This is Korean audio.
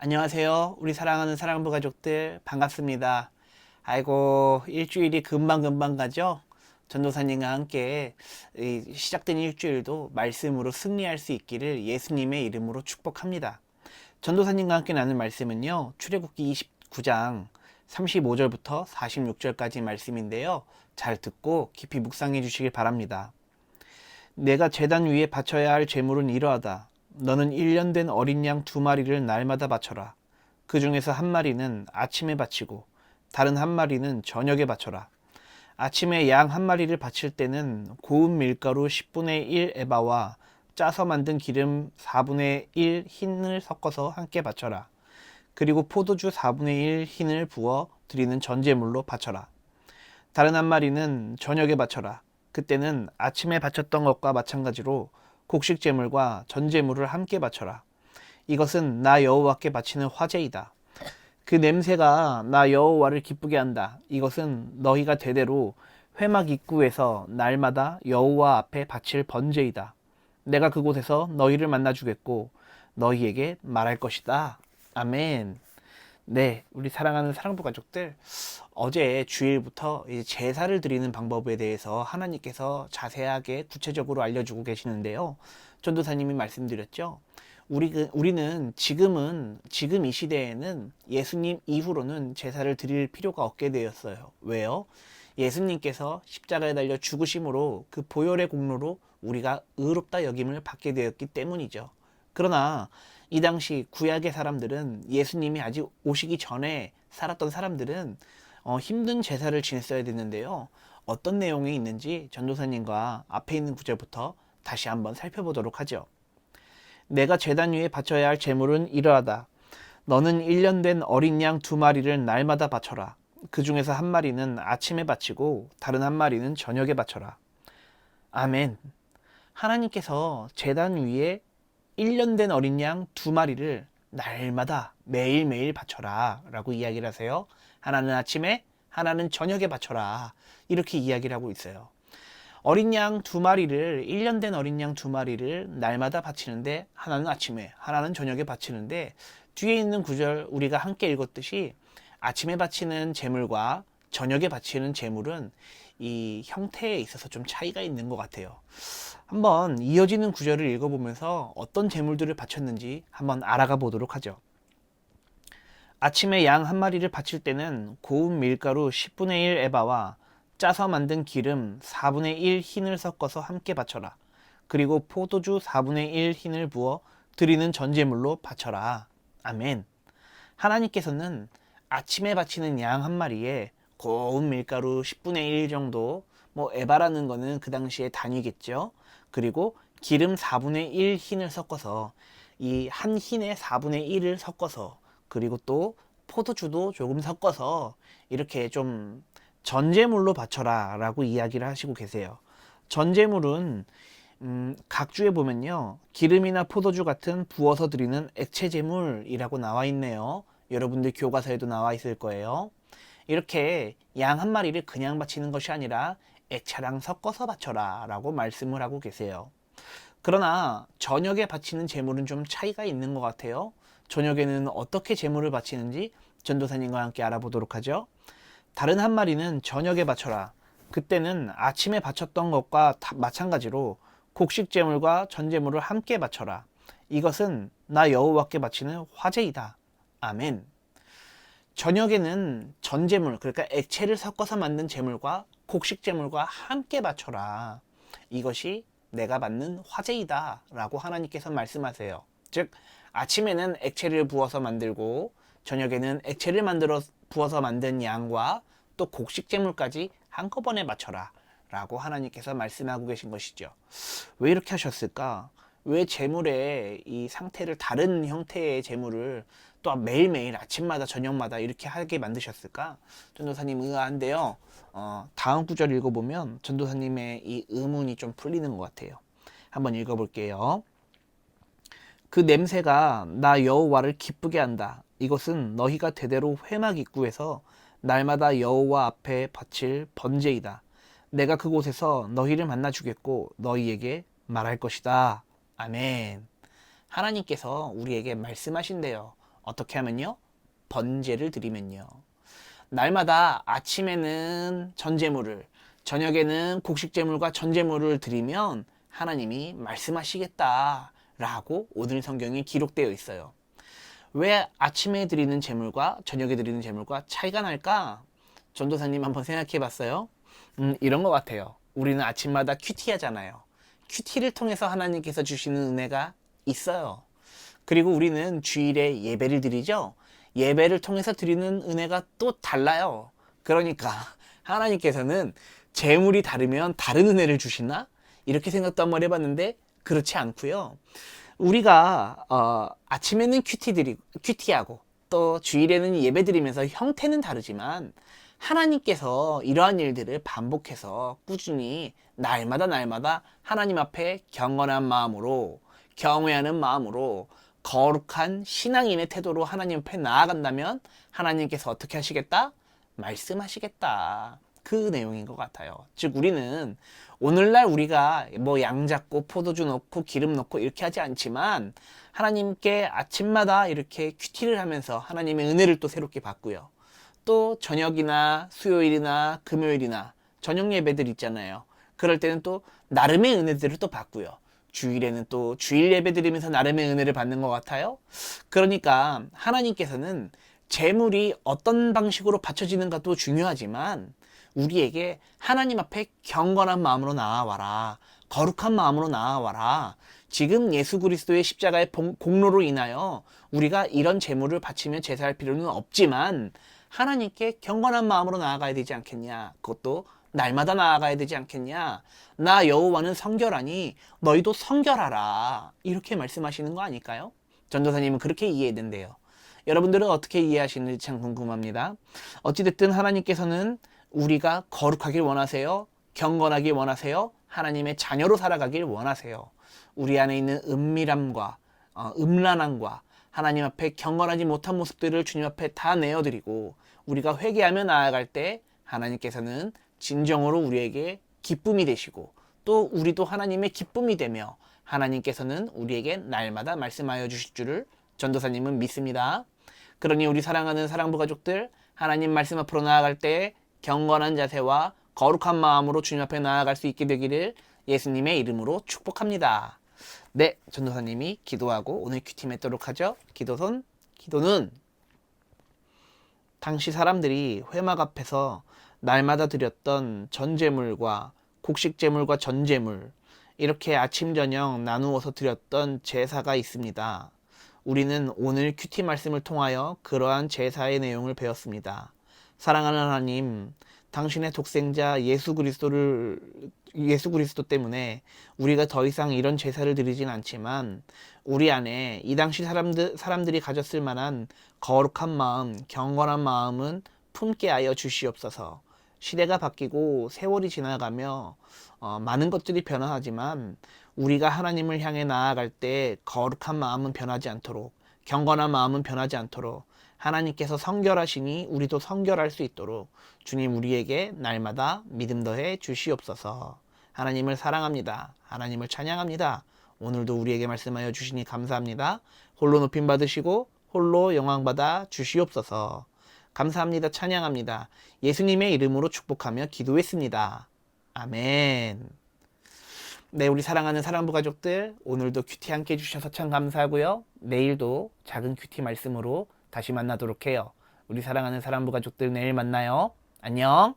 안녕하세요. 우리 사랑하는 사랑부 가족들 반갑습니다. 아이고 일주일이 금방금방 가죠? 전도사님과 함께 시작된 일주일도 말씀으로 승리할 수 있기를 예수님의 이름으로 축복합니다. 전도사님과 함께 나눌 말씀은요, 출애굽기 29장 35절부터 46절까지 말씀인데요, 잘 듣고 깊이 묵상해 주시길 바랍니다. 내가 제단 위에 바쳐야 할 제물은 이러하다. 너는 1년 된 어린 양 2마리를 날마다 바쳐라. 그 중에서 한 마리는 아침에 바치고 다른 한 마리는 저녁에 바쳐라. 아침에 양 한 마리를 바칠 때는 고운 밀가루 10분의 1 에바와 짜서 만든 기름 4분의 1 흰을 섞어서 함께 바쳐라. 그리고 포도주 4분의 1 흰을 부어 드리는 전제물로 바쳐라. 다른 한 마리는 저녁에 바쳐라. 그때는 아침에 바쳤던 것과 마찬가지로 곡식 제물과 전제물을 함께 바쳐라. 이것은 나 여호와께 바치는 화제이다. 그 냄새가 나 여호와를 기쁘게 한다. 이것은 너희가 대대로 회막 입구에서 날마다 여호와 앞에 바칠 번제이다. 내가 그곳에서 너희를 만나 주겠고 너희에게 말할 것이다. 아멘. 네, 우리 사랑하는 사랑부 가족들, 어제 주일부터 이제 제사를 드리는 방법에 대해서 하나님께서 자세하게 구체적으로 알려주고 계시는데요. 전도사님이 말씀드렸죠. 우리는 지금 이 시대에는 예수님 이후로는 제사를 드릴 필요가 없게 되었어요. 왜요? 예수님께서 십자가에 달려 죽으심으로 그 보혈의 공로로 우리가 의롭다 여김을 받게 되었기 때문이죠. 그러나 이 당시 구약의 사람들은, 예수님이 아직 오시기 전에 살았던 사람들은 힘든 제사를 지냈어야 됐는데요. 어떤 내용이 있는지 전도사님과 앞에 있는 구절부터 다시 한번 살펴보도록 하죠. 내가 제단 위에 바쳐야 할 제물은 이러하다. 너는 1년 된 어린 양 2마리를 날마다 바쳐라. 그 중에서 한 마리는 아침에 바치고 다른 한 마리는 저녁에 바쳐라. 아멘. 하나님께서 제단 위에 1년 된 어린 양 2마리를 날마다 매일매일 바쳐라 라고 이야기를 하세요. 하나는 아침에, 하나는 저녁에 바쳐라, 이렇게 이야기를 하고 있어요. 어린 양 2마리를, 1년 된 어린 양 2마리를 날마다 바치는데, 하나는 아침에, 하나는 저녁에 바치는데, 뒤에 있는 구절 우리가 함께 읽었듯이 아침에 바치는 제물과 저녁에 바치는 제물은 이 형태에 있어서 좀 차이가 있는 것 같아요. 한번 이어지는 구절을 읽어보면서 어떤 제물들을 바쳤는지 한번 알아가 보도록 하죠. 아침에 양 한 마리를 바칠 때는 고운 밀가루 10분의 1 에바와 짜서 만든 기름 4분의 1 흰을 섞어서 함께 바쳐라. 그리고 포도주 4분의 1 흰을 부어 드리는 전제물로 바쳐라. 아멘. 하나님께서는 아침에 바치는 양 한 마리에 고운 밀가루 10분의 1 정도, 에바라는 거는 그 당시에 단위겠죠. 그리고 기름 4분의 1 흰을 섞어서, 이 한 흰에 4분의 1을 섞어서, 그리고 또 포도주도 조금 섞어서 이렇게 좀 전제물로 바쳐라 라고 이야기를 하시고 계세요. 전제물은 각주에 보면요, 기름이나 포도주 같은 부어서 드리는 액체 제물이라고 나와 있네요. 여러분들 교과서에도 나와 있을 거예요. 이렇게 양 한 마리를 그냥 바치는 것이 아니라 액체랑 섞어서 바쳐라 라고 말씀을 하고 계세요. 그러나 저녁에 바치는 제물은 좀 차이가 있는 것 같아요. 저녁에는 어떻게 제물을 바치는지 전도사님과 함께 알아보도록 하죠. 다른 한 마리는 저녁에 바쳐라. 그때는 아침에 바쳤던 것과 마찬가지로 곡식 제물과 전제물을 함께 바쳐라. 이것은 나 여호와께 바치는 화제이다. 아멘. 저녁에는 전제물, 그러니까 액체를 섞어서 만든 제물과 곡식 제물과 함께 바쳐라. 이것이 내가 받는 화제이다 라고 하나님께서 말씀하세요. 즉, 아침에는 액체를 부어서 만들고 저녁에는 액체를 만들어 부어서 만든 양과 또 곡식 제물까지 한꺼번에 바쳐라 라고 하나님께서 말씀하고 계신 것이죠. 왜 이렇게 하셨을까? 왜 제물의 이 상태를, 다른 형태의 제물을 또 매일매일 아침마다 저녁마다 이렇게 하게 만드셨을까? 전도사님 의아한데요. 다음 구절 읽어보면 전도사님의 이 의문이 좀 풀리는 것 같아요. 한번 읽어볼게요. 그 냄새가 나 여호와를 기쁘게 한다. 이것은 너희가 대대로 회막 입구에서 날마다 여호와 앞에 바칠 번제이다. 내가 그곳에서 너희를 만나 주겠고 너희에게 말할 것이다. 아멘. 하나님께서 우리에게 말씀하신대요. 어떻게 하면요? 번제를 드리면요. 날마다 아침에는 전제물을, 저녁에는 곡식제물과 전제물을 드리면 하나님이 말씀하시겠다라고 오늘 성경에 기록되어 있어요. 왜 아침에 드리는 제물과 저녁에 드리는 제물과 차이가 날까? 전도사님 한번 생각해 봤어요? 이런 것 같아요. 우리는 아침마다 큐티 하잖아요. 큐티를 통해서 하나님께서 주시는 은혜가 있어요. 그리고 우리는 주일에 예배를 드리죠. 예배를 통해서 드리는 은혜가 또 달라요. 그러니까 하나님께서는 재물이 다르면 다른 은혜를 주시나? 이렇게 생각도 한번 해봤는데 그렇지 않고요. 우리가 아침에는 큐티하고 또 주일에는 예배 드리면서 형태는 다르지만 하나님께서 이러한 일들을 반복해서 꾸준히 날마다 하나님 앞에 경건한 마음으로, 경외하는 마음으로, 거룩한 신앙인의 태도로 하나님 앞에 나아간다면 하나님께서 어떻게 하시겠다? 말씀하시겠다. 그 내용인 것 같아요. 즉 우리는 오늘날 우리가 뭐 양 잡고 포도주 넣고 기름 넣고 이렇게 하지 않지만 하나님께 아침마다 이렇게 큐티를 하면서 하나님의 은혜를 또 새롭게 받고요. 또 저녁이나 수요일이나 금요일이나 저녁 예배들 있잖아요. 그럴 때는 또 나름의 은혜들을 또 받고요. 주일에는 또 주일 예배 드리면서 나름의 은혜를 받는 것 같아요. 그러니까 하나님께서는 재물이 어떤 방식으로 바쳐지는가도 중요하지만 우리에게 하나님 앞에 경건한 마음으로 나아와라. 거룩한 마음으로 나아와라. 지금 예수 그리스도의 십자가의 공로로 인하여 우리가 이런 재물을 바치며 제사할 필요는 없지만 하나님께 경건한 마음으로 나아가야 되지 않겠냐. 그것도 날마다 나아가야 되지 않겠냐. 나 여호와는 성결하니 너희도 성결하라. 이렇게 말씀하시는 거 아닐까요? 전도사님은 그렇게 이해된대요. 여러분들은 어떻게 이해하시는지 참 궁금합니다. 어찌됐든 하나님께서는 우리가 거룩하길 원하세요. 경건하길 원하세요. 하나님의 자녀로 살아가길 원하세요. 우리 안에 있는 은밀함과 음란함과 하나님 앞에 경건하지 못한 모습들을 주님 앞에 다 내어드리고 우리가 회개하며 나아갈 때 하나님께서는 진정으로 우리에게 기쁨이 되시고 또 우리도 하나님의 기쁨이 되며 하나님께서는 우리에게 날마다 말씀하여 주실 줄을 전도사님은 믿습니다. 그러니 우리 사랑하는 사랑부 가족들, 하나님 말씀 앞으로 나아갈 때 경건한 자세와 거룩한 마음으로 주님 앞에 나아갈 수 있게 되기를 예수님의 이름으로 축복합니다. 네, 전도사님이 기도하고 오늘 큐티 맺도록 하죠. 기도는 당시 사람들이 회막 앞에서 날마다 드렸던 전제물과 곡식제물과 전제물 이렇게 아침 저녁 나누어서 드렸던 제사가 있습니다. 우리는 오늘 큐티 말씀을 통하여 그러한 제사의 내용을 배웠습니다. 사랑하는 하나님, 당신의 독생자 예수 그리스도 때문에 우리가 더 이상 이런 제사를 드리진 않지만 우리 안에 이 당시 사람들이 가졌을 만한 거룩한 마음, 경건한 마음은 품게 하여 주시옵소서. 시대가 바뀌고 세월이 지나가며 많은 것들이 변화하지만 우리가 하나님을 향해 나아갈 때 거룩한 마음은 변하지 않도록, 경건한 마음은 변하지 않도록 하나님께서 성결하시니 우리도 성결할 수 있도록 주님 우리에게 날마다 믿음 더해 주시옵소서. 하나님을 사랑합니다. 하나님을 찬양합니다. 오늘도 우리에게 말씀하여 주시니 감사합니다. 홀로 높임 받으시고 홀로 영광 받아 주시옵소서. 감사합니다. 찬양합니다. 예수님의 이름으로 축복하며 기도했습니다. 아멘. 네, 우리 사랑하는 사랑부 가족들, 오늘도 큐티 함께 해주셔서 참 감사하고요. 내일도 작은 큐티 말씀으로 다시 만나도록 해요. 우리 사랑하는 사랑부 가족들, 내일 만나요. 안녕.